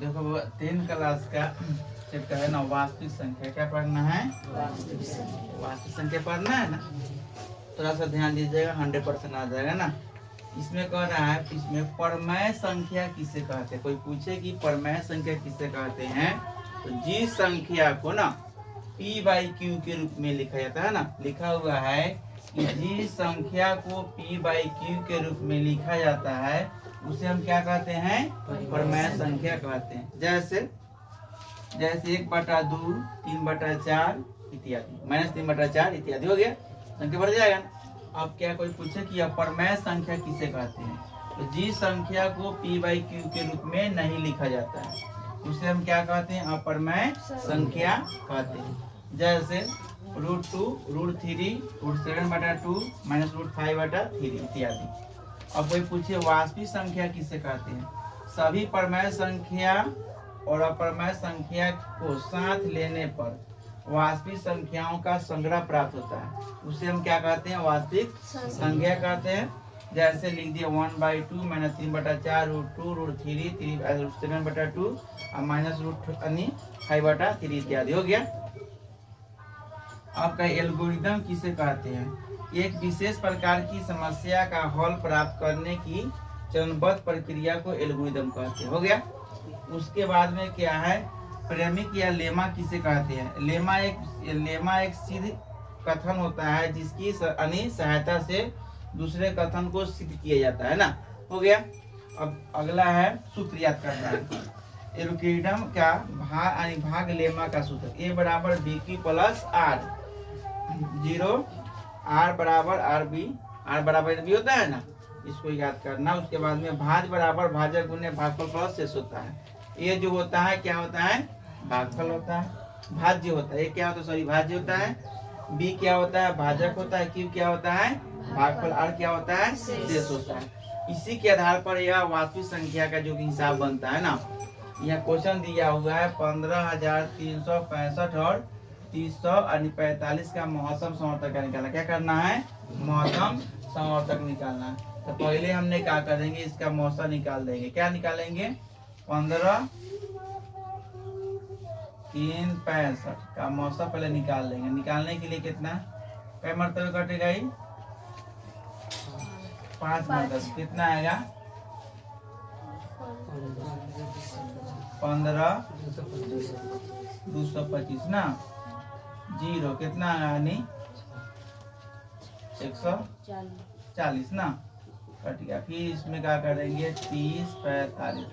देखो 10 क्लास का चैप्टर है ना वास्तविक संख्या। क्या पढ़ना है? वास्तविक संख्या पढ़ना है ना। थोड़ा सा ध्यान दीजिएगा, 100% आ जाएगा ना। इसमें कह रहा है, इसमें परमेय संख्या किसे कहते हैं? कोई पूछे कि परमेय संख्या किसे कहते हैं, तो जिस संख्या को ना p/q के रूप में लिखा जाता है ना, लिखा हुआ है कि जिस संख्या को p/q के रूप में लिखा जाता है उसे हम क्या कहते हैं? परमेय संख्या कहते हैं। जैसे 1/2, 3/4 इत्यादि, -3/4 इत्यादि हो गया, संख्या बढ़ जाएगा ना। अब क्या कोई पूछे कि अपरमेय संख्या किसे कहते हैं, तो जिस संख्या को p/q के रूप में नहीं लिखा जाता है उसे हम क्या कहते हैं? अपरमेय संख्या कहते हैं। जैसे √2, √3, √7/2, -√5/3 इत्यादि। अब कोई पूछे वास्तविक संख्या किसे कहते हैं? सभी परमेय संख्या और अपरमेय संख्या को साथ लेने पर वास्तविक संख्याओं का संग्रह प्राप्त होता है, उसे हम क्या कहते हैं? वास्तविक संख्या कहते हैं। जैसे लिख दिया 1/2, -3/4, √2, √3, 7/2 और -√5/3 इत्यादि हो गया। आपका एल्गोरिदम किसे कहते हैं? एक विशेष प्रकार की समस्या का हल प्राप्त करने की चरणबद्ध प्रक्रिया को एल्गोरिदम कहते हैं। हो गया। उसके बाद में क्या है? प्रेमिक या लेमा किसे कहते हैं? लेमा एक सिद्ध कथन होता है जिसकी सहायता से दूसरे कथन को सिद्ध किया जाता है ना। हो गया। अब अगला है सूत्र याद करना है। एल्गोरिदम का भाग लेमा का सूत्र A = BQ + R, 0 R = RB, R = B होता है ना, इसको याद करना। उसके बाद में भाज बराबर भाजक गुने भागफल प्लस शेष होता है। ये जो होता है क्या होता है? भागफल होता है। भाज्य होता है, ये क्या होता है? सॉरी, भाज्य होता है। बी क्या होता है? भाजक होता है। क्यू क्या होता है? भागफल। आर क्या होता है? शेष होता है। इसी के आधार पर यह वास्तविक संख्या का जो हिसाब बनता है ना, यह क्वेश्चन दिया हुआ है 15,365 और 345 का महत्तम समवर्तक का निकालना। क्या करना है? महत्तम समवर्तक निकालना है। तो पहले हमने क्या करेंगे? इसका मौसा निकाल देंगे। क्या निकालेंगे? 15,365 का मौसा पहले निकाल लेंगे। निकालने के लिए कितना कई मरतबे कटेगा? 5 मरतबे। कितना आएगा? 15,225 ना। 0 कितना आएगा? 140 ना। कट गया। फिर इसमें क्या करेंगे? 30, 45